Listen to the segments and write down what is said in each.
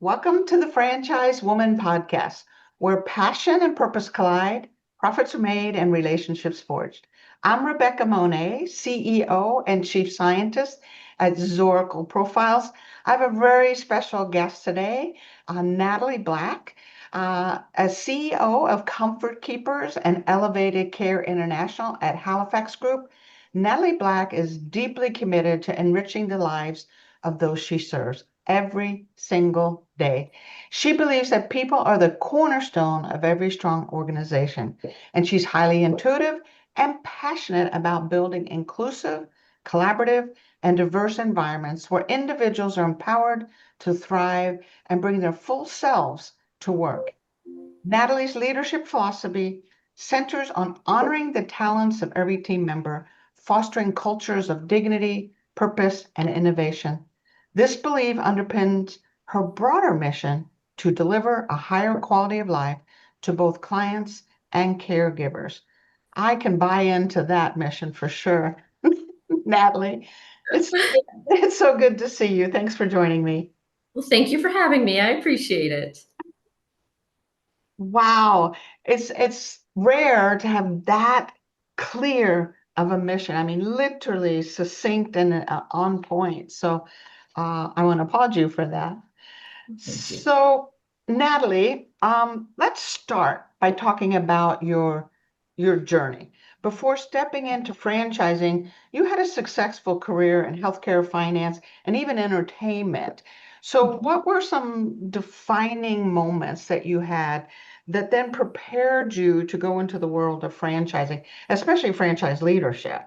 Welcome to the Franchise Woman podcast, where passion and purpose collide, profits are made, and relationships forged. I'm Rebecca Monet, CEO and Chief Scientist at Zoracle Profiles. I have a very special guest today, Natalie Black, as CEO of Comfort Keepers and Elevated Care International at Halifax Group. Natalie Black is deeply committed to enriching the lives of those she serves every single day. She believes that people are the cornerstone of every strong organization, and she's highly intuitive and passionate about building inclusive, collaborative, and diverse environments where individuals are empowered to thrive and bring their full selves to work. Natalie's leadership philosophy centers on honoring the talents of every team member, fostering cultures of dignity, purpose, and innovation. This belief underpins her broader mission to deliver a higher quality of life to both clients and caregivers. I can buy into that mission for sure. Natalie, it's so good to see you. Thanks for joining me. Well, thank you for having me. I appreciate it. Wow, it's rare to have that clear of a mission. I mean, literally succinct and on point. So I want to applaud you for that. Thank you. So, Natalie, let's start by talking about your journey. Before stepping into franchising, you had a successful career in healthcare, finance, and even entertainment. So, what were some defining moments that you had that then prepared you to go into the world of franchising, especially franchise leadership?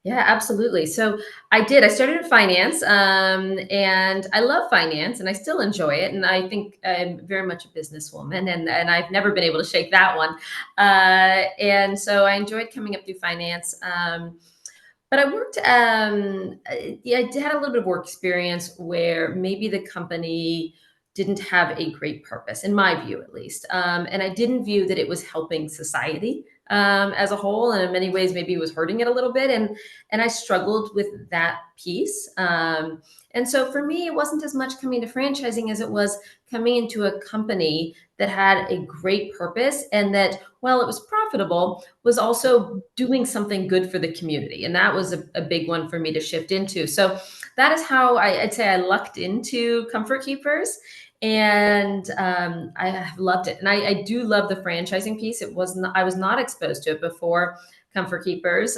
Yeah, absolutely. So I did. I started in finance, and I love finance, and I still enjoy it. And I think I'm very much a businesswoman, and I've never been able to shake that one. And so I enjoyed coming up through finance. But I worked, yeah, I had a little bit of work experience where maybe the company didn't have a great purpose, in my view, at least. And I didn't view that it was helping society as a whole, and in many ways, maybe it was hurting it a little bit. And I struggled with that piece. And so for me, it wasn't as much coming to franchising as it was coming into a company that had a great purpose and that, while it was profitable, was also doing something good for the community. And that was a big one for me to shift into. So that is how I'd say I lucked into Comfort Keepers. And I have loved it. And I do love the franchising piece. It was not, I was not exposed to it before Comfort Keepers.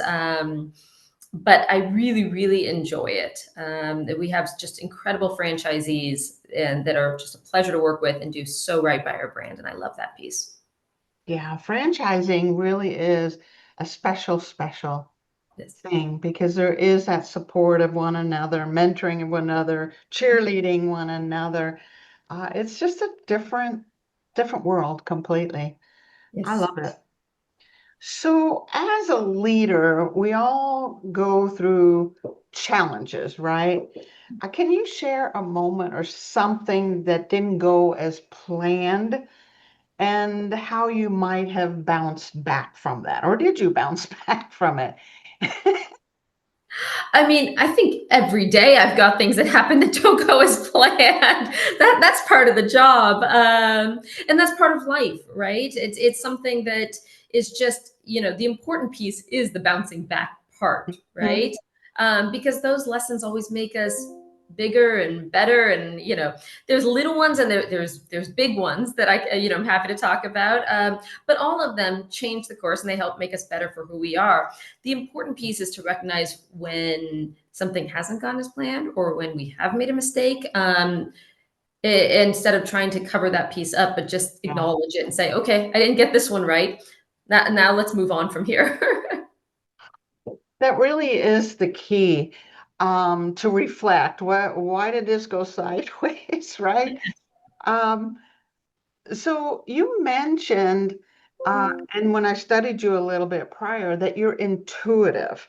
But I really, really enjoy it. We have just incredible franchisees and that are just a pleasure to work with and do so right by our brand. And I love that piece. Yeah, franchising really is a special Yes. thing because there is that support of one another, mentoring of one another, cheerleading one another. It's just a different world completely. I Yes. love it. So, as a leader, we all go through challenges, right? Can you share a moment or something that didn't go as planned and how you might have bounced back from that? Or did you bounce back from it? I mean, I think every day I've got things that happen that don't go as planned. That's part of the job, and that's part of life, right? It's something that is just, the important piece is the bouncing back part, Mhm. right? Because those lessons always make us bigger and better. And there's little ones and there's big ones that I'm happy to talk about. But all of them change the course and they help make us better for who we are. The important piece is to recognize when something hasn't gone as planned or when we have made a mistake, instead of trying to cover that piece up, but just Yeah, acknowledge it and say, okay, I didn't get this one right. Now let's move on from here. that really is the key to reflect. Why did this go sideways, right? Um, so you mentioned, and when I studied you a little bit prior, that you're intuitive,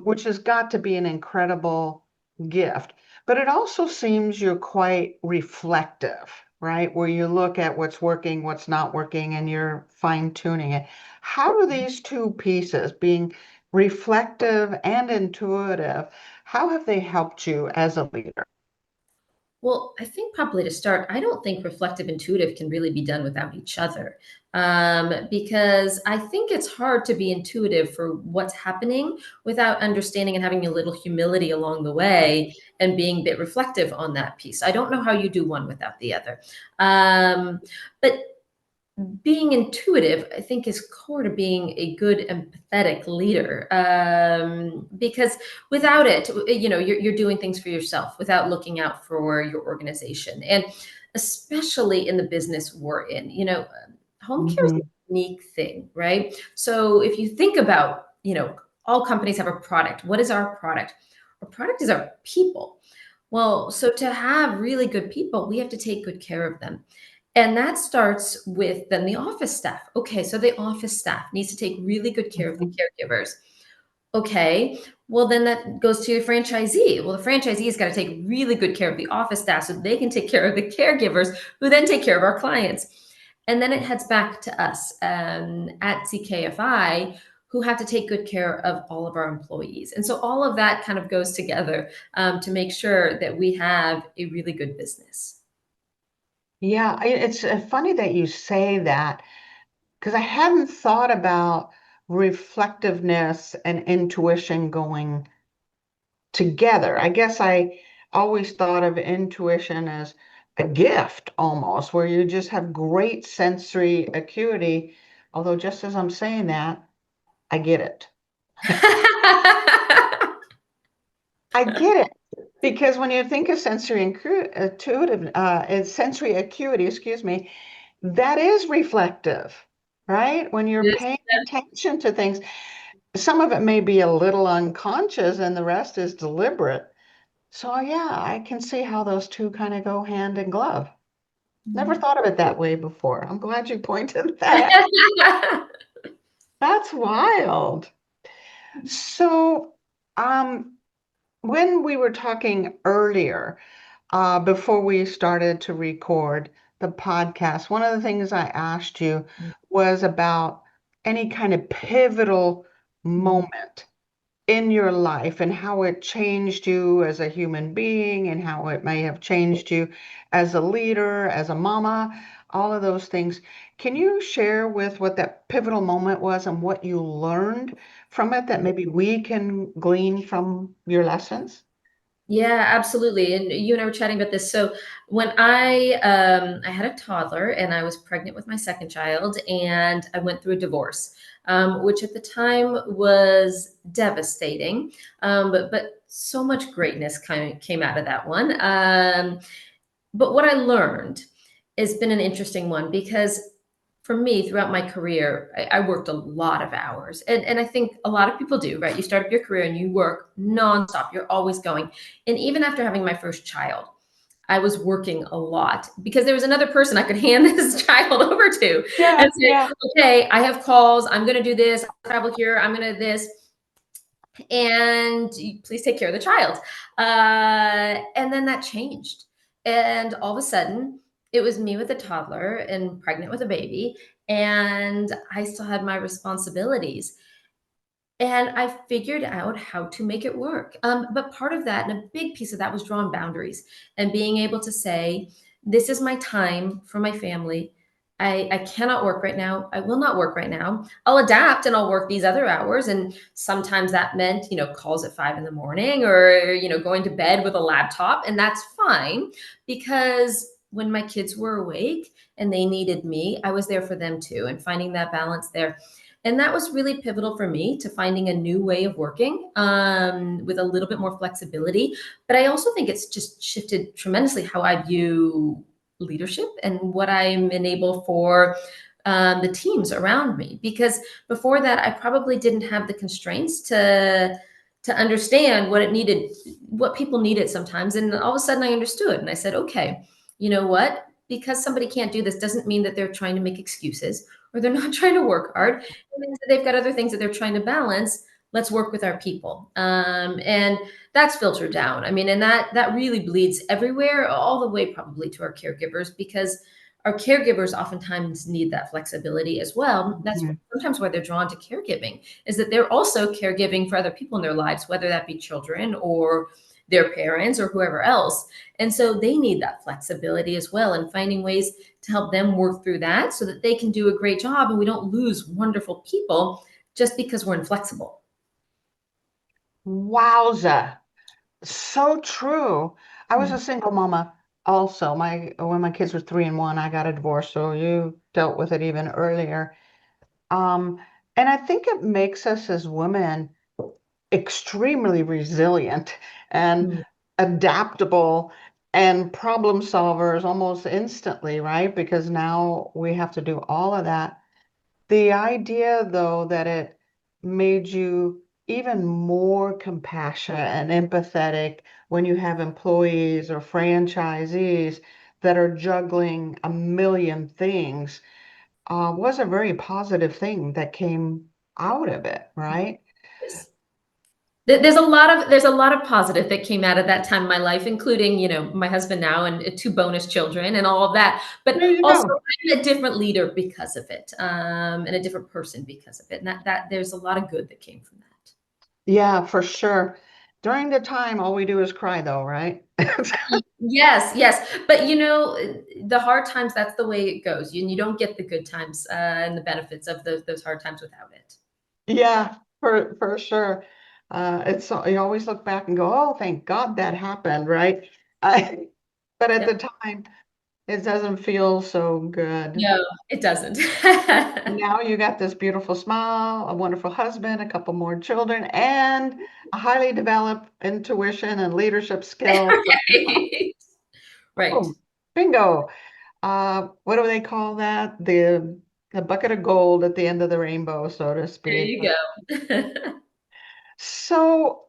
which has got to be an incredible gift. But it also seems you're quite reflective, right? Where you look at what's working, what's not working, and you're fine-tuning it. How do these two pieces, being reflective and intuitive, how have they helped you as a leader? Well, I think probably to start, I don't think reflective intuitive can really be done without each other. Because I think it's hard to be intuitive for what's happening without understanding and having a little humility along the way and being a bit reflective on that piece. I don't know how you do one without the other. But being intuitive, I think, is core to being a good empathetic leader. Because without it, you're doing things for yourself without looking out for your organization. And especially in the business we're in, home care is Mhm. a unique thing, right? So if you think about, all companies have a product. What is our product? Our product is our people. Well, so to have really good people, we have to take good care of them. And that starts with then the office staff. Okay, so the office staff needs to take really good care of the Mhm. caregivers. Okay, well, then that goes to your franchisee. Well, the franchisee's got to take really good care of the office staff so they can take care of the caregivers who then take care of our clients. And then it heads back to us at CKFI, who have to take good care of all of our employees. And so all of that kind of goes together to make sure that we have a really good business. Yeah, it's funny that you say that because I hadn't thought about reflectiveness and intuition going together. I guess I always thought of intuition as a gift almost, where you just have great sensory acuity. Although, just as I'm saying that, I get it. I get it because when you think of sensory acuity, excuse me, that is reflective, right? When you're This- paying attention to things, some of it may be a little unconscious and the rest is deliberate. So, yeah, I can see how those two kind of go hand in glove. Never thought of it that way before. I'm glad you pointed that out. That's wild. So, um, when we were talking earlier, before we started to record the podcast, one of the things I asked you was about any kind of pivotal moment in your life and how it changed you as a human being and how it may have changed you as a leader, as a mama, all of those things. Can you share with what that pivotal moment was and what you learned from it that maybe we can glean from your lessons? Yeah, absolutely. And you and I were chatting about this. So when I had a toddler and I was pregnant with my second child, and I went through a divorce, which at the time was devastating. But so much greatness kind of came out of that one. But what I learned has been an interesting one because for me, throughout my career, I worked a lot of hours. And I think a lot of people do, right? You start up your career and you work nonstop. You're always going. And even after having my first child, I was working a lot because there was another person I could hand this child over to Yeah, and say, yeah. okay, I have calls. I'm going to do this. I'll travel here. I'm going to this. And please take care of the child. And then that changed. And all of a sudden, it was me with a toddler and pregnant with a baby. And I still had my responsibilities. And I figured out how to make it work. But part of that, and a big piece of that, was drawing boundaries and being able to say, this is my time for my family. I cannot work right now. I will not work right now. I'll adapt and I'll work these other hours. And sometimes that meant, calls at 5 in the morning or, going to bed with a laptop. And that's fine because when my kids were awake and they needed me, I was there for them too. And finding that balance there, and that was really pivotal for me to finding a new way of working with a little bit more flexibility. But I also think it's just shifted tremendously how I view leadership and what I'm enable for the teams around me. Because before that, I probably didn't have the constraints to understand what it needed, what people needed sometimes. And all of a sudden, I understood, and I said, okay, you know what? Because somebody can't do this doesn't mean that they're trying to make excuses or they're not trying to work hard. It means that they've got other things that they're trying to balance. Let's work with our people. And that's filtered down. I mean, and that really bleeds everywhere, all the way probably to our caregivers, because our caregivers oftentimes need that flexibility as well. That's Mhm. sometimes why they're drawn to caregiving, is that they're also caregiving for other people in their lives, whether that be children or their parents or whoever else. And so they need that flexibility as well, and finding ways to help them work through that so that they can do a great job and we don't lose wonderful people just because we're inflexible. Wowza. So true. I was Mm. a single mama also. When my kids were 3 and 1, I got a divorce, so you dealt with it even earlier. Um, and I think it makes us as women extremely resilient and Mm. adaptable and problem solvers almost instantly, right? Because now we have to do all of that. The idea, though, that it made you even more compassionate and empathetic when you have employees or franchisees that are juggling a million things, was a very positive thing that came out of it, right? Yes. There's a lot of positive that came out of that time in my life, including, my husband now and two bonus children and all of that. But There you also, go. I'm a different leader because of it, and a different person because of it. And that there's a lot of good that came from that. Yeah, for sure. During the time, all we do is cry, though, right? Yes, yes. But the hard times, that's the way it goes. You don't get the good times and the benefits of those hard times without it. Yeah, for sure. You always look back and go, "Oh, thank God that happened," right? I, but at the Yep. time, it doesn't feel so good. No, it doesn't. Now you got this beautiful smile, a wonderful husband, a couple more children, and a highly developed intuition and leadership skills. Right. Right. Boom, bingo. What do they call that? The bucket of gold at the end of the rainbow, so to There speak. you go. So,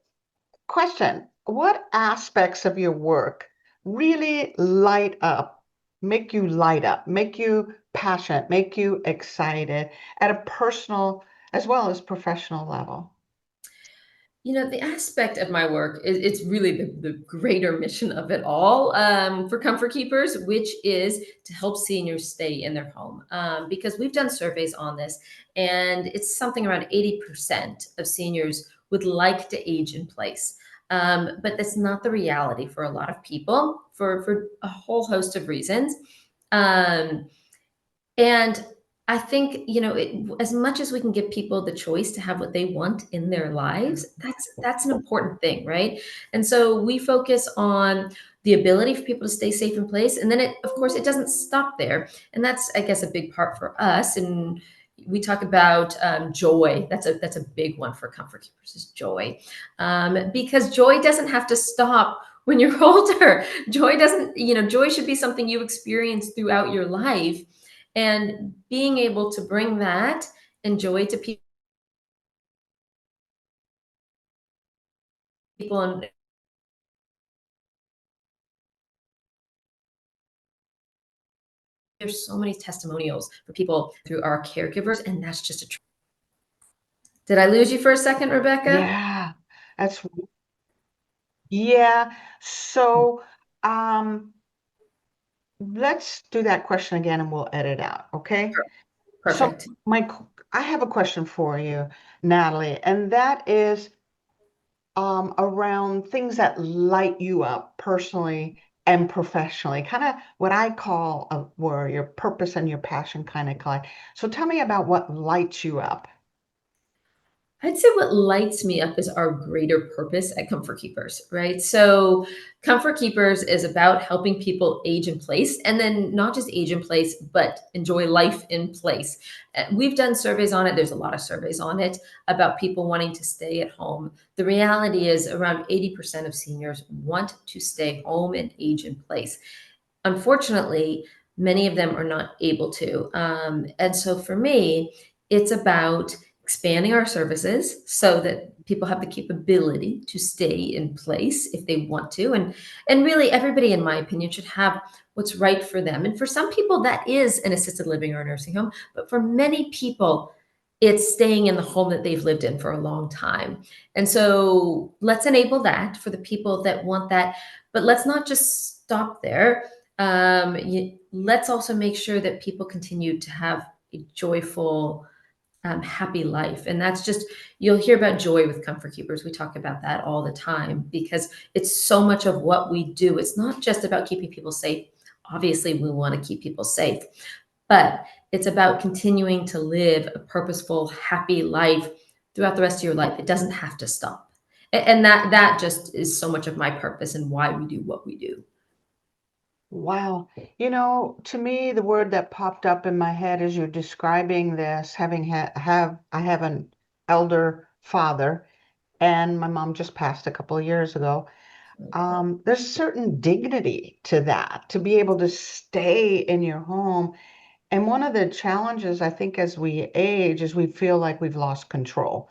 question, what aspects of your work really make you light up, make you passionate, make you excited at a personal as well as professional level? The aspect of my work is it's really the greater mission of it all, for Comfort Keepers, which is to help seniors stay in their home. Because we've done surveys on this, and it's something around 80% of seniors would like to age in place. But that's not the reality for a lot of people for a whole host of reasons. Um, and I think, as much as we can give people the choice to have what they want in their lives, that's an important thing, right? And so we focus on the ability for people to stay safe in place, and then of course, it doesn't stop there. And that's, I guess, a big part for us. And we talk about joy. That's a big one for Comfort Keepers, is joy, because joy doesn't have to stop when you're older. Joy doesn't, joy should be something you experience throughout your life, and being able to bring that and joy to people. And there's so many testimonials for people through our caregivers, and that's just a did I lose you for a second, Rebecca? Yeah, that's yeah. So, um, let's do that question again and we'll edit out, okay? So, Perfect. I have a question for you, Natalie, and that is around things that light you up personally and professionally, kind of what I call where your purpose and your passion kind of collide. So tell me about what lights you up. I'd say what lights me up is our greater purpose at Comfort Keepers, right? So, Comfort Keepers is about helping people age in place, and then not just age in place, but enjoy life in place. We've done surveys on it. There's a lot of surveys on it about people wanting to stay at home. The reality is, around 80% of seniors want to stay home and age in place. Unfortunately, many of them are not able to. And so for me, it's about expanding our services so that people have the capability to stay in place if they want to. And really, everybody, in my opinion, should have what's right for them. And for some people, that is an assisted living or a nursing home. But for many people, it's staying in the home that they've lived in for a long time. And so let's enable that for the people that want that. But let's not just stop there. Let's also make sure that people continue to have a joyful happy life. And that's just, you'll hear about joy with comfort keepers. We talk about that all the time because it's so much of what we do. It's not just about keeping people safe. Obviously, we want to keep people safe, but it's about continuing to live a purposeful, happy life throughout the rest of your life. It doesn't have to stop. And that just is so much of my purpose and why we do what we do. Wow. To me, the word that popped up in my head as you're describing this, I have an elder father, and my mom just passed a couple of years ago. There's a certain dignity to that, to be able to stay in your home. And one of the challenges, I think, as we age, is we feel like we've lost control.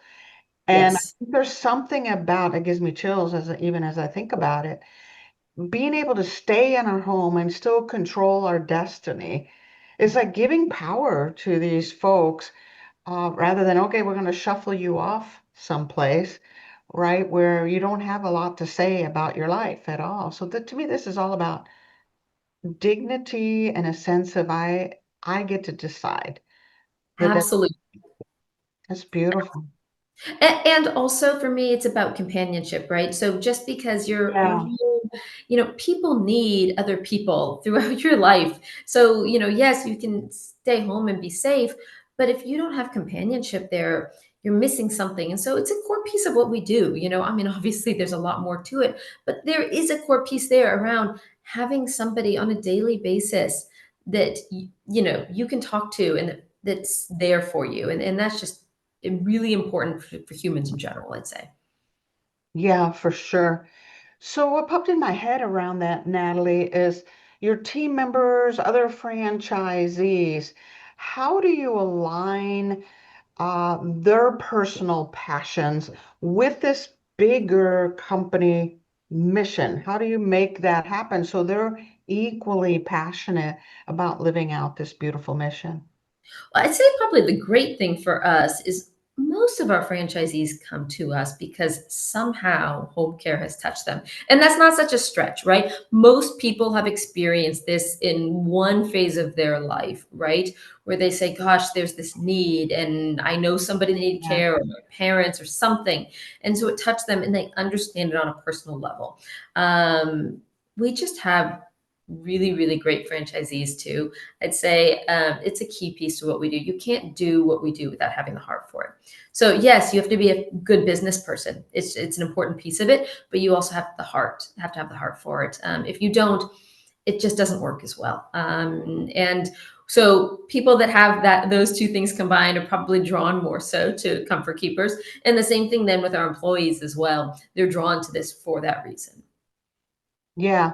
And I Yes, think there's something about it gives me chills even as I think about it. Being able to stay in our home and still control our destiny is like giving power to these folks, rather than, okay, we're going to shuffle you off someplace, right, where you don't have a lot to say about your life at all. So that, to me, this is all about dignity and a sense of I get to decide. That absolutely. that's beautiful. And also for me, it's about companionship, right? So just because you're Yeah. home, people need other people throughout your life. So, yes, you can stay home and be safe, but if you don't have companionship there, you're missing something. And so it's a core piece of what we do. I mean, obviously there's a lot more to it, but there is a core piece there around having somebody on a daily basis that you can talk to and that's there for you. And that's just really important for humans in general, I'd say. Yeah, for sure. So what popped in my head around that, Natalie, is your team members, other franchisees. How do you align their personal passions with this bigger company mission? How do you make that happen so they're equally passionate about living out this beautiful mission? Well, I'd say probably the great thing for us is most of our franchisees come to us because somehow home care has touched them. And that's not such a stretch, right? Most people have experienced this in one phase of their life, right? Where they say, gosh, there's this need, and I know somebody that needed Yeah. care, or my parents, or something. And so it touched them and they understand it on a personal level. We just have really, really great franchisees too. I'd say it's a key piece to what we do. You can't do what we do without having the heart for it. So yes, you have to be a good business person. It's an important piece of it, but you also have to have the heart for it. If you don't, it just doesn't work as well. And so people that have those two things combined are probably drawn more so to comfort keepers. And the same thing then with our employees as well. They're drawn to this for that reason. Yeah.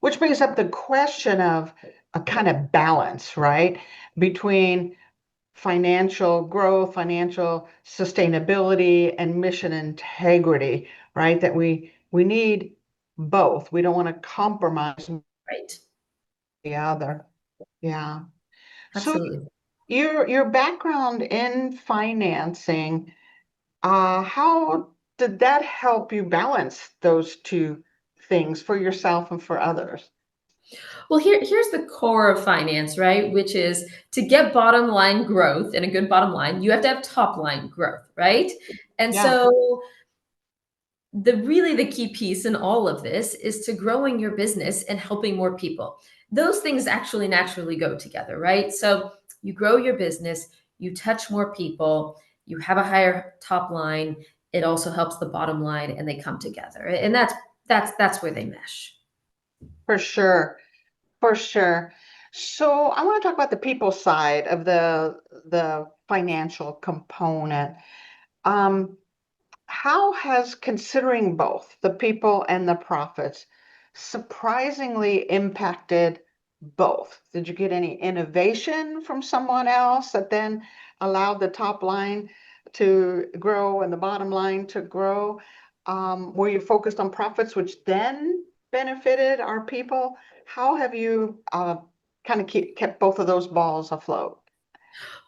Which brings up the question of a kind of balance, right? Between financial growth, financial sustainability, and mission integrity, right? That we need both. We don't want to compromise Right. the other. Yeah. So Absolutely. your background in financing, how did that help you balance those two things for yourself and for others? Well, here's the core of finance, right? Which is to get bottom line growth and a good bottom line, you have to have top line growth, right? And Yeah, so the key piece in all of this is to growing your business and helping more people. Those things actually naturally go together, right? So you grow your business, you touch more people, you have a higher top line, it also helps the bottom line and they come together. And that's where they mesh. for sure. For sure. So I want to talk about the people side of the financial component. Um, how has considering both the people and the profits surprisingly impacted both? Did you get any innovation from someone else that then allowed the top line to grow and the bottom line to grow? Were you focused on profits, which then benefited our people? How have you kind of kept both of those balls afloat?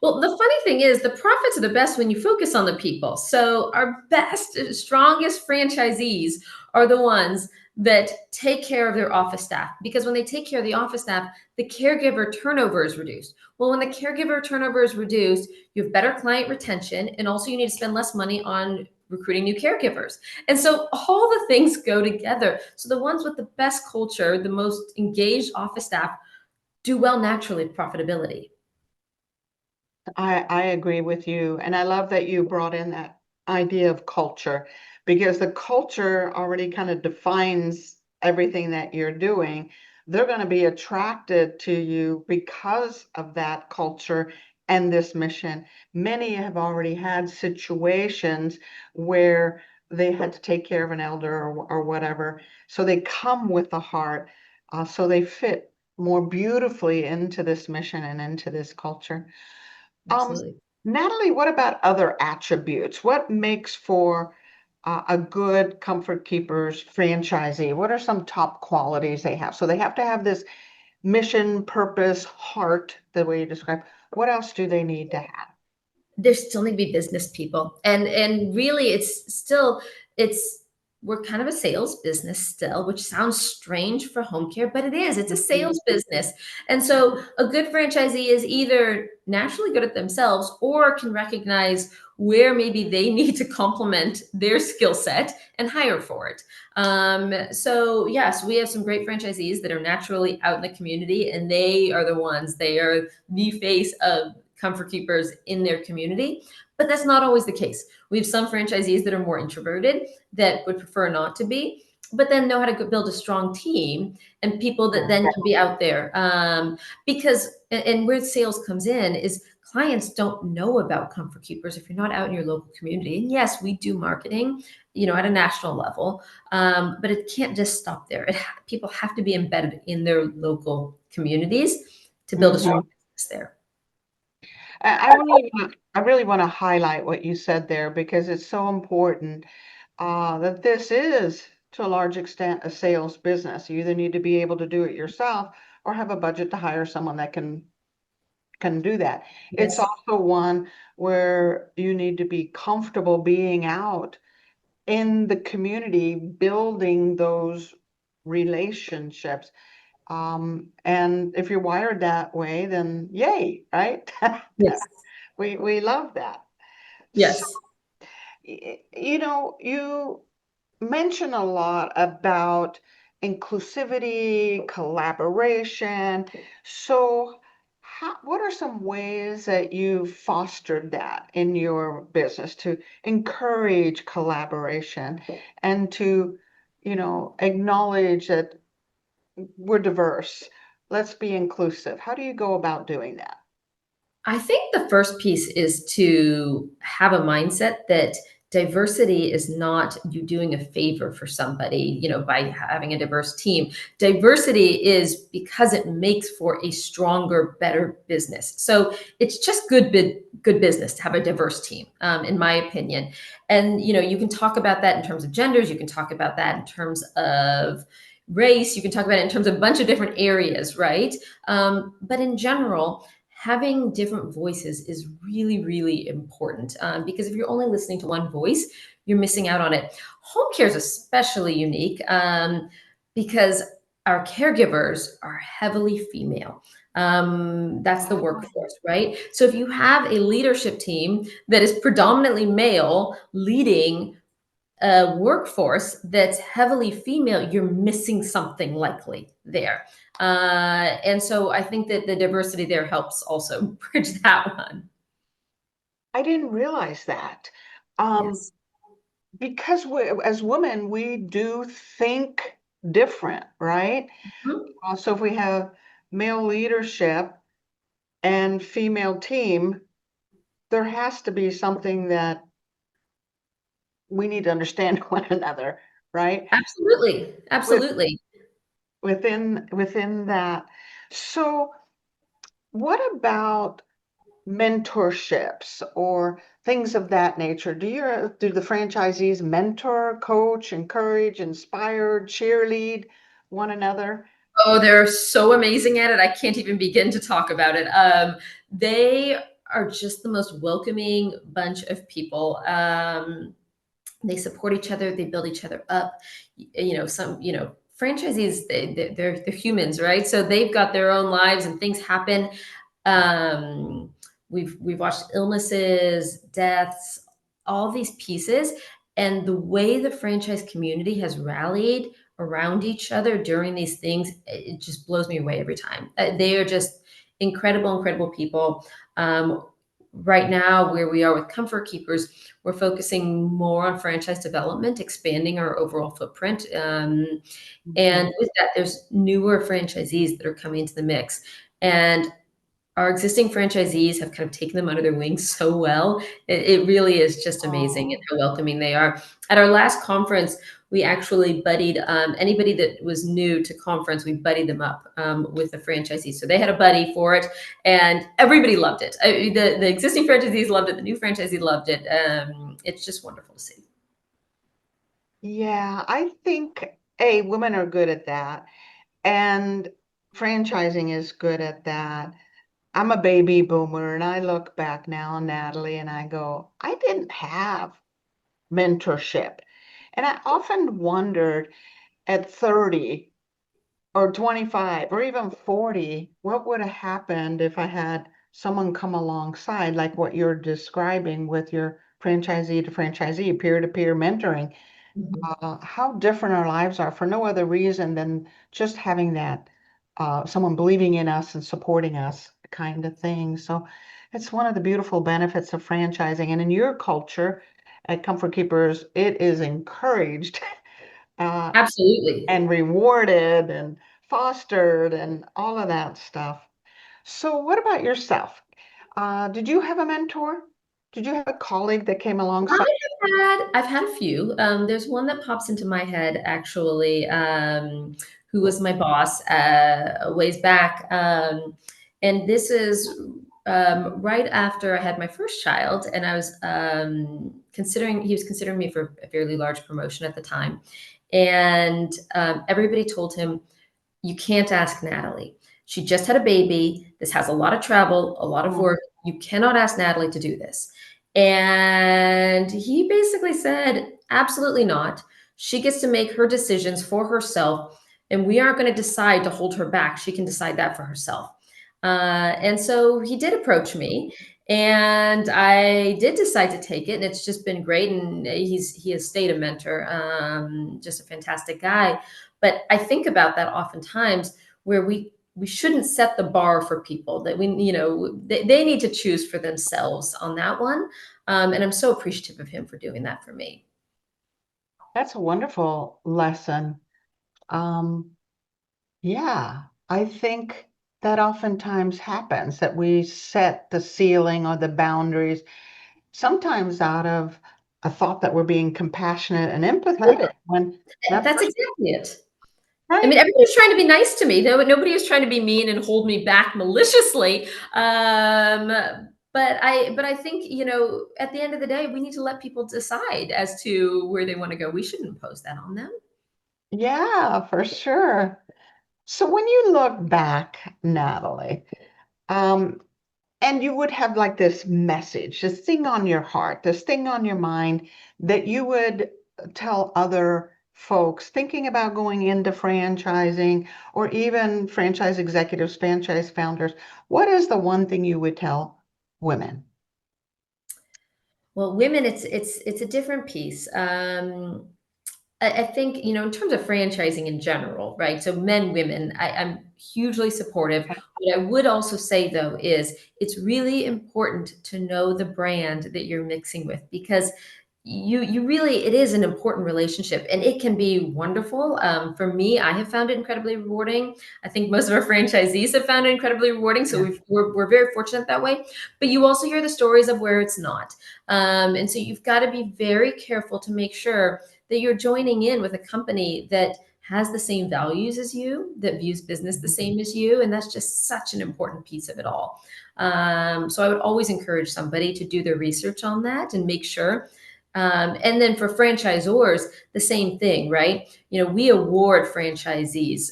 Well, the funny thing is the profits are the best when you focus on the people. So our best, strongest franchisees are the ones that take care of their office staff, because when they take care of the office staff, the caregiver turnover is reduced. Well, when the caregiver turnover is reduced, you have better client retention, and also you need to spend less money on recruiting new caregivers. And so all the things go together. So the ones with the best culture, the most engaged office staff, do well naturally with profitability. I agree with you. And I love that you brought in that idea of culture because the culture already kind of defines everything that you're doing. They're going to be attracted to you because of that culture and this mission. Many have already had situations where they had to take care of an elder or whatever. So they come with the heart. So they fit more beautifully into this mission and into this culture. Um, Absolutely. Natalie, what about other attributes? What makes for a good Comfort Keepers franchisee? What are some top qualities they have? So they have to have this mission, purpose, heart, the way you describe. What else do they need to have? There still need to be business people, and really it's we're kind of a sales business still, which sounds strange for home care, but it is. It's a Mhm. sales business. And so a good franchisee is either naturally good at themselves or can recognize where maybe they need to complement their skill set and hire for it. So yes, we have some great franchisees that are naturally out in the community, and they are the ones, they are the face of Comfort Keepers in their community. But that's not always the case. We have some franchisees that are more introverted that would prefer not to be, but then know how to build a strong team and people that then can be out there. Because, and where sales comes in is clients don't know about Comfort Keepers if you're not out in your local community. And yes, we do marketing, at a national level, but it can't just stop there. People have to be embedded in their local communities to build a strong Mhm. business there. I really want to highlight what you said there because it's so important that this is, to a large extent, a sales business. You either need to be able to do it yourself or have a budget to hire someone that can do that. It's Yes. also one where you need to be comfortable being out in the community, building those relationships. And if you're wired that way, then yay, right? Yes. We love that. So, Yes. you mention a lot about inclusivity, collaboration. So, what are some ways that you fostered that in your business to encourage collaboration and to, acknowledge that we're diverse? Let's be inclusive. How do you go about doing that? I think the first piece is to have a mindset that diversity is not you doing a favor for somebody, by having a diverse team. Diversity is because it makes for a stronger, better business. So it's just good business to have a diverse team, in my opinion. And you can talk about that in terms of genders. You can talk about that in terms of race. You can talk about it in terms of a bunch of different areas, right? But in general, having different voices is really, really important, because if you're only listening to one voice, you're missing out on it. Home care is especially unique, because our caregivers are heavily female. That's the workforce, right? So if you have a leadership team that is predominantly male leading a workforce that's heavily female, you're missing something likely there. And so I think that the diversity there helps also bridge that one. I didn't realize that. Um, Yes. because as women, we do think different, right? Mhm. So if we have male leadership and female team, there has to be something that we need to understand one another, right? Absolutely. With, Absolutely. within that. So what about mentorships or things of that nature? Do the franchisees mentor, coach, encourage, inspire, cheerlead one another? Oh, they're so amazing at it. I can't even begin to talk about it. They are just the most welcoming bunch of people. They support each other, they build each other up. Franchisees, they're humans, right? So they've got their own lives and things happen. Um, we've watched illnesses, deaths, all these pieces, and the way the franchise community has rallied around each other during these things, it just blows me away every time. They are just incredible people. Right now, where we are with Comfort Keepers, we're focusing more on franchise development, expanding our overall footprint. And with that, there's newer franchisees that are coming into the mix. And our existing franchisees have kind of taken them under their wings so well. It really is just amazing and Oh, how welcoming they are. At our last conference, we actually buddied anybody that was new to conference. We buddied them up with the franchisees, so they had a buddy for it, and everybody loved it. The existing franchisees loved it. The new franchisee loved it. It's just wonderful to see. yeah. I think, women are good at that. And franchising is good at that. I'm a baby boomer and I look back now, Natalie, and I go, I didn't have mentorship. And I often wondered at 30 or 25 or even 40, what would have happened if I had someone come alongside, like what you're describing with your franchisee to franchisee, peer-to-peer mentoring, Mhm. how different our lives are for no other reason than just having that someone believing in us and supporting us kind of thing. So it's one of the beautiful benefits of franchising. And in your culture at Comfort Keepers, it is encouraged uh, Absolutely. and rewarded and fostered and all of that stuff. So what about yourself? Did you have a mentor? Did you have a colleague that came alongside? I've had a few. There's one that pops into my head actually, who was my boss a ways back, and this is right after I had my first child, and I was considering. He was considering me for a fairly large promotion at the time, and everybody told him, "You can't ask Natalie. She just had a baby. This has a lot of travel, a lot of Oh, work. You cannot ask Natalie to do this." And he basically said, absolutely not. She gets to make her decisions for herself, and we aren't going to decide to hold her back. She can decide that for herself. And so he did approach me, and I did decide to take it, and it's just been great. And he has stayed a mentor, just a fantastic guy. But I think about that oftentimes, where we shouldn't set the bar for people, that they need to choose for themselves on that one. And I'm so appreciative of him for doing that for me. that's a wonderful lesson. Um, yeah, I think that oftentimes happens that we set the ceiling or the boundaries, sometimes out of a thought that we're being compassionate and empathetic when that That's person, exactly it. I right? mean, everybody was trying to be nice to me. Nobody was trying to be mean and hold me back maliciously. But I think, at the end of the day, we need to let people decide as to where they want to go. We shouldn't impose that on them. Yeah, for sure. So when you look back, Natalie, um, and you would have like this message, this thing on your heart, this thing on your mind that you would tell other folks thinking about going into franchising or even franchise executives, franchise founders. What is the one thing you would tell women? Well, women, it's a different piece. I think, in terms of franchising in general, right? So men, women, I'm hugely supportive. What I would also say though is it's really important to know the brand that you're mixing with, because you really, it is an important relationship, and it can be wonderful. For me, I have found it incredibly rewarding. I think most of our franchisees have found it incredibly rewarding. So Yeah. we're very fortunate that way. But you also hear the stories of where it's not. And so you've got to be very careful to make sure that you're joining in with a company that has the same values as you, that views business the same as you. And that's just such an important piece of it all. So I would always encourage somebody to do their research on that and make sure. And then for franchisors, the same thing, right? We award franchisees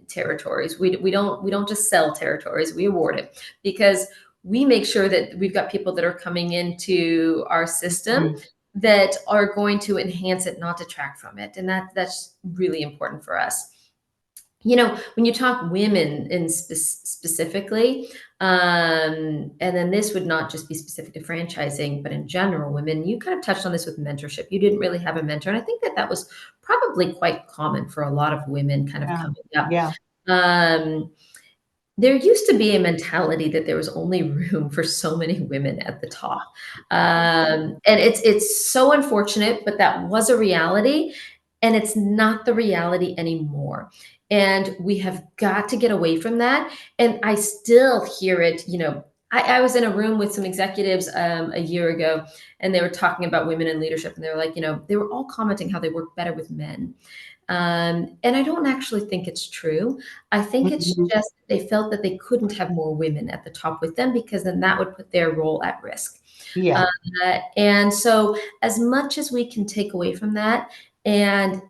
territories. We don't just sell territories. We award it because we make sure that we've got people that are coming into our system Mhm. that are going to enhance it, not detract from it. And that's really important for us. When you talk women in specifically, and then this would not just be specific to franchising, but in general, women, you kind of touched on this with mentorship. You didn't really have a mentor. And I think that that was probably quite common for a lot of women kind of Yeah. coming up. Yeah. Um, there used to be a mentality that there was only room for so many women at the top. And it's so unfortunate, but that was a reality, and it's not the reality anymore. And we have got to get away from that. And I still hear it. I was in a room with some executives a year ago, and they were talking about women in leadership, and they were like, they were all commenting how they work better with men. And I don't actually think it's true. I think it's Mhm. just they felt that they couldn't have more women at the top with them, because then that would put their role at risk. Uh, Yeah. and so, as much as we can take away from that and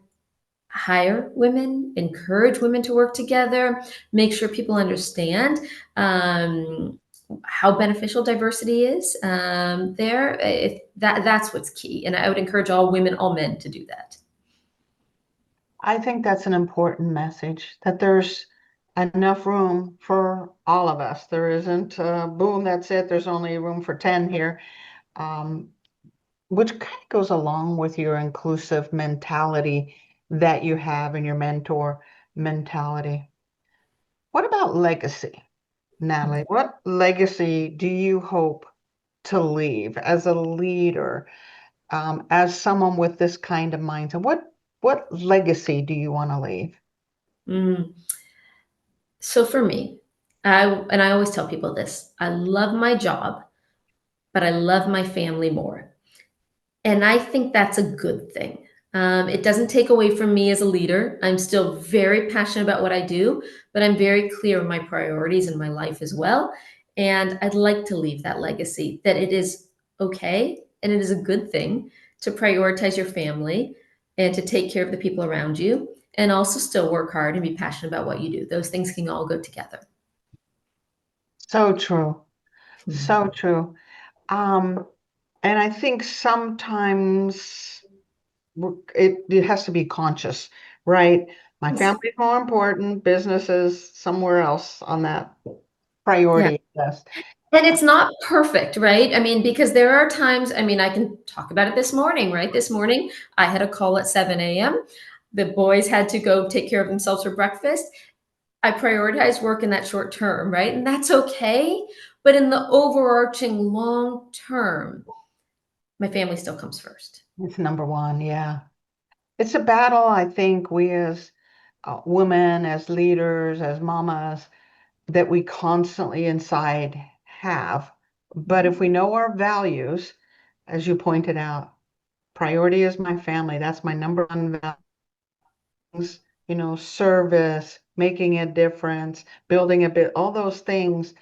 hire women, encourage women to work together, make sure people understand how beneficial diversity is there. If that's what's key, and I would encourage all women, all men to do that. I think that's an important message that there's enough room for all of us. There isn't, boom, that's it. There's only room for 10 here, um, which kind of goes along with your inclusive mentality that you have in your mentor mentality. What about legacy, Natalie? What legacy do you hope to leave as a leader, as someone with this kind of mindset? What legacy do you want to leave? Mm. So for me, I always tell people this: I love my job, but I love my family more. And I think that's a good thing. It doesn't take away from me as a leader. I'm still very passionate about what I do, but I'm very clear on my priorities in my life as well. And I'd like to leave that legacy that it is okay and it is a good thing to prioritize your family and to take care of the people around you, and also still work hard and be passionate about what you do. Those things can all go together. So true. Mhm. So true. Um, and I think sometimes it has to be conscious, right? My Yes. family's more important, business is somewhere else on that Yeah. priority list. And it's not perfect, right? I mean, because there are times, I mean, I can talk about it this morning, right? This morning, I had a call at 7 a.m. The boys had to go take care of themselves for breakfast. I prioritized work in that short term, right? And that's okay. But in the overarching long term, my family still comes first. It's number one, yeah. It's a battle, I think, we as women, as leaders, as mamas, that we constantly inside have. But if we Mhm. know our values, as you pointed out, priority is my family. That's my number one values, service, making a difference, building a bit, all those things.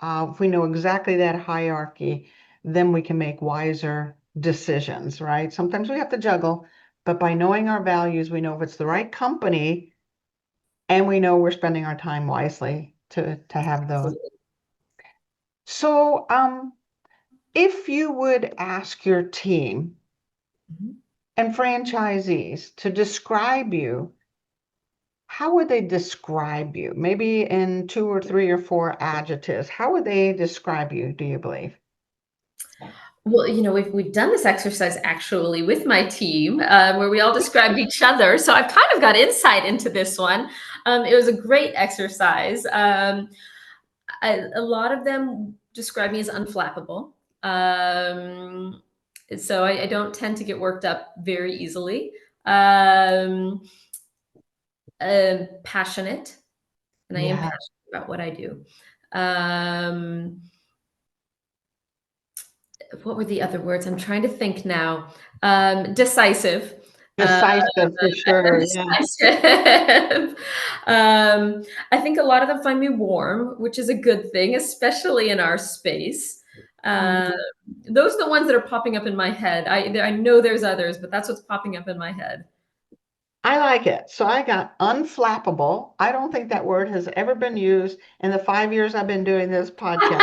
If we know exactly that hierarchy, then we can make wiser decisions, right? Sometimes we have to juggle, but by knowing our values, we know if it's the right company and we know we're spending our time wisely to have those. Absolutely. So, if you would ask your team Mhm. and franchisees to describe you, how would they describe you? Maybe in two or three or four adjectives. How would they describe you, do you believe? Well, we've done this exercise actually with my team, where we all described each other. So I've kind of got insight into this one. It was a great exercise. A lot of them describe me as unflappable. Um, so I don't tend to get worked up very easily. Um, Passionate, and I am Yeah, passionate about what I do. Um, what were the other words? I'm trying to think now. Decisive. Uh, decisive for I'm sure. Yeah. decisive. um, I think a lot of them find me warm, which is a good thing, especially in our space. Uh, Mhm. those are the ones that are popping up in my head. I know there's others, but that's what's popping up in my head. I like it. So I got unflappable. I don't think that word has ever been used in the 5 years I've been doing this podcast.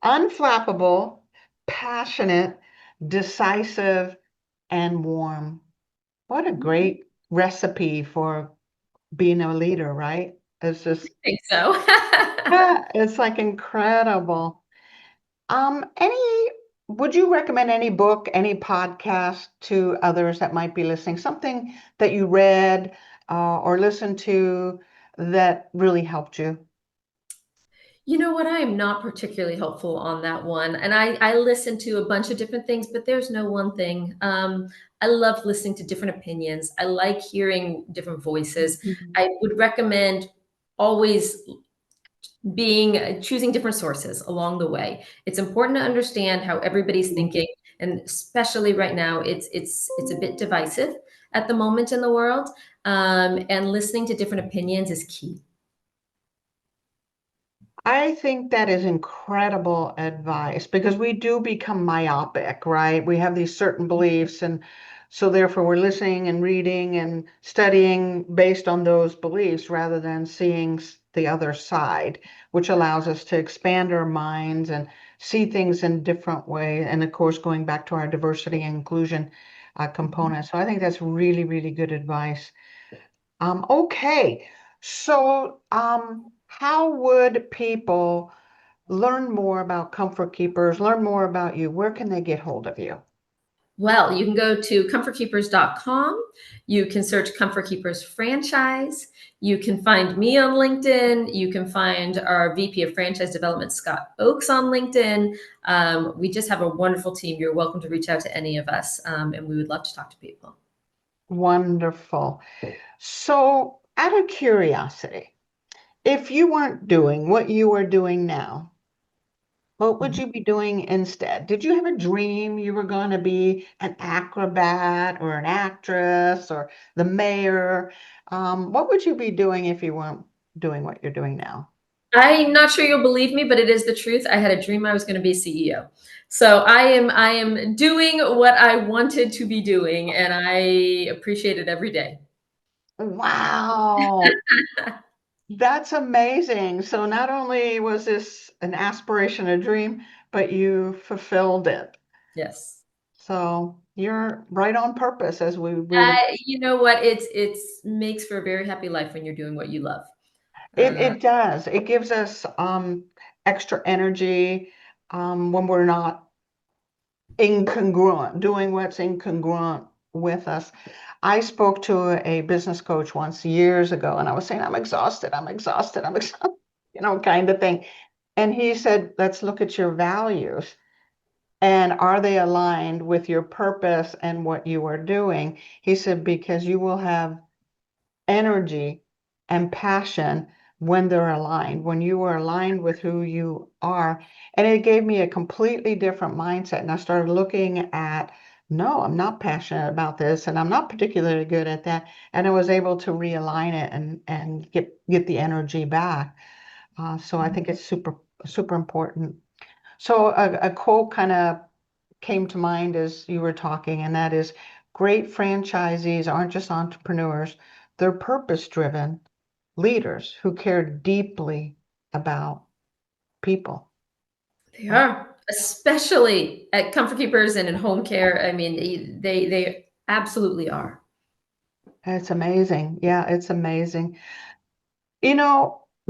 Unflappable, passionate, decisive, and warm. What a great recipe for being a leader, right? It's just, I think so. it's like incredible. Any, would you recommend any book, any podcast to others that might be listening? Something that you read or listened to that really helped you? You know what? I am not particularly helpful on that one. And I listen to a bunch of different things, but there's no one thing. I love listening to different opinions. I like hearing different voices. Mhm. I would recommend always being choosing different sources along the way. It's important to understand how everybody's thinking, and especially right now, it's a bit divisive at the moment in the world. And listening to different opinions is key. I think that is incredible advice because we do become myopic, right? We have these certain beliefs, and so therefore we're listening and reading and studying based on those beliefs rather than seeing the other side, which allows us to expand our minds and see things in different ways. And of course, going back to our diversity and inclusion component. So I think that's really, really good advice. Okay, so how would people learn more about Comfort Keepers, learn more about you? Where can they get hold of you? Well, you can go to comfortkeepers.com. You can search Comfort Keepers franchise. You can find me on LinkedIn. You can find our VP of Franchise Development, Scott Oakes, on LinkedIn. We just have a wonderful team. You're welcome to reach out to any of us, and we would love to talk to people. Wonderful. So, out of curiosity, if you weren't doing what you are doing now, what would Mhm. you be doing instead? Did you have a dream you were going to be an acrobat or an actress or the mayor? What would you be doing if you weren't doing what you're doing now? I'm not sure you'll believe me, but it is the truth. I had a dream I was going to be CEO. So I am doing what I wanted to be doing, and I appreciate it every day. Wow, that's amazing. So not only was this an aspiration, a dream, but you fulfilled it. Yes. So you're right on purpose, as we would. You know what? It's makes for a very happy life when you're doing what you love. It Uh, it does. It gives us extra energy when we're not incongruent, doing what's incongruent with us. I spoke to a business coach once years ago, and I was saying, I'm exhausted, I'm exhausted, I'm exhausted, kind of thing. And he said, let's look at your values. And are they aligned with your purpose and what you are doing? He said, because you will have energy and passion when they're aligned, when you are aligned with who you are. And it gave me a completely different mindset. And I started looking at, no, I'm not passionate about this, and I'm not particularly good at that. And I was able to realign it and get the energy back. So I think it's super important. So a quote kind of came to mind as you were talking, and that is, great franchisees aren't just entrepreneurs, they're purpose-driven leaders who care deeply about people. they are, especially at Comfort Keepers and in home care. I mean, they absolutely are. It's amazing. Yeah, it's amazing.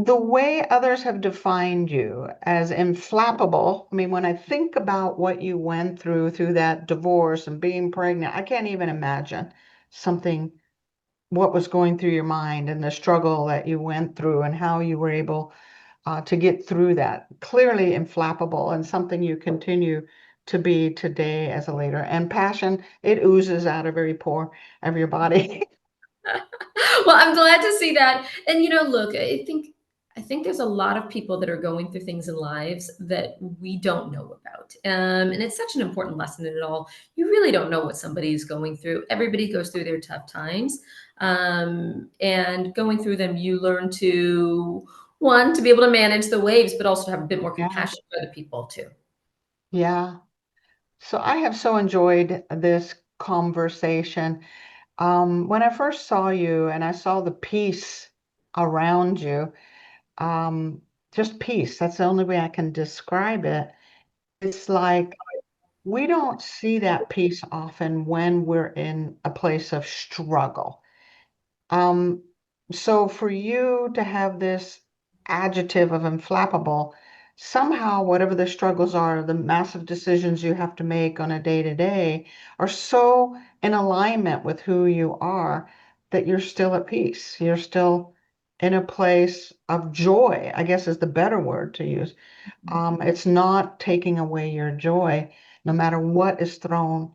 The way others have defined you as inflappable, I mean, when I think about what you went through that divorce and being pregnant, I can't even imagine something what was going through your mind and the struggle that you went through and how you were able to get through that. Clearly inflappable and something you continue to be today as a leader. And passion, it oozes out of every pore of your body. Well, I'm glad to see that. And look, I think there's a lot of people that are going through things in lives that we don't know about. And it's such an important lesson in it all. You really don't know what somebody is going through. Everybody goes through their tough times. And going through them, you learn to, one, to be able to manage the waves, but also to have a bit more Yeah, compassion for other people too. yeah. So I have so enjoyed this conversation. When I first saw you and I saw the peace around you, just peace. That's the only way I can describe it. It's like we don't see that peace often when we're in a place of struggle. Um, so for you to have this adjective of inflappable, somehow whatever the struggles are, the massive decisions you have to make on a day to day are so in alignment with who you are that you're still at peace. You're still in a place of joy, I guess is the better word to use. It's not taking away your joy, no matter what is thrown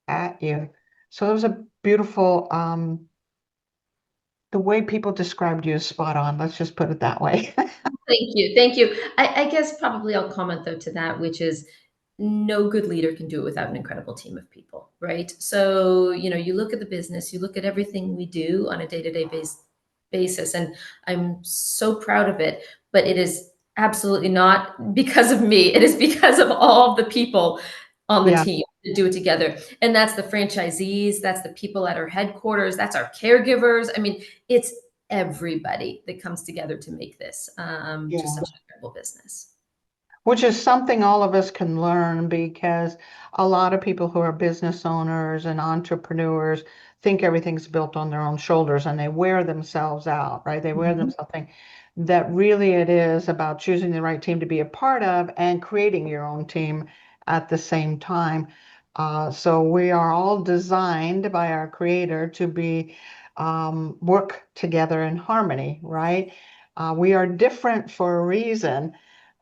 at you. So it was a beautiful, the way people described you is spot on. Let's just put it that way. Thank you. Thank you. I guess probably I'll comment though to that, which is no good leader can do it without an incredible team of people, right? So, you look at the business, you look at everything we do on a day-to-day basis, and I'm so proud of it, but it is absolutely not because of me. It is because of all of the people on the Yeah, team that do it together. And that's the franchisees, that's the people at our headquarters, that's our caregivers. I mean, it's everybody that comes together to make this just yeah. such an incredible business. Which is something all of us can learn because a lot of people who are business owners and entrepreneurs think everything's built on their own shoulders and they wear themselves out, right? They wear Mhm. themselves thinking that really it is about choosing the right team to be a part of and creating your own team at the same time. So we are all designed by our creator to be work together in harmony, right? We are different for a reason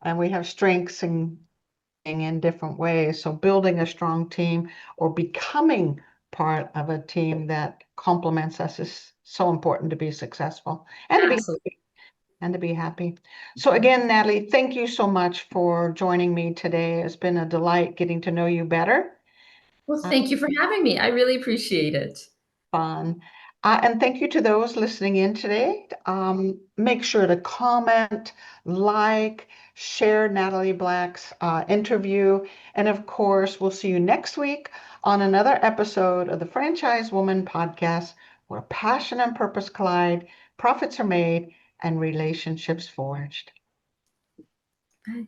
and we have strengths in different ways. So building a strong team or becoming part of a team that complements us is so important to be successful Absolutely. and to be happy. So again, Natalie, thank you so much for joining me today. It's been a delight getting to know you better. Well, thank you for having me. I really appreciate it. Fun. And thank you to those listening in today. Make sure to comment, like, share Natalie Black's interview. And of course, we'll see you next week on another episode of the Franchise Woman podcast, where passion and purpose collide, profits are made, and relationships forged. Bye.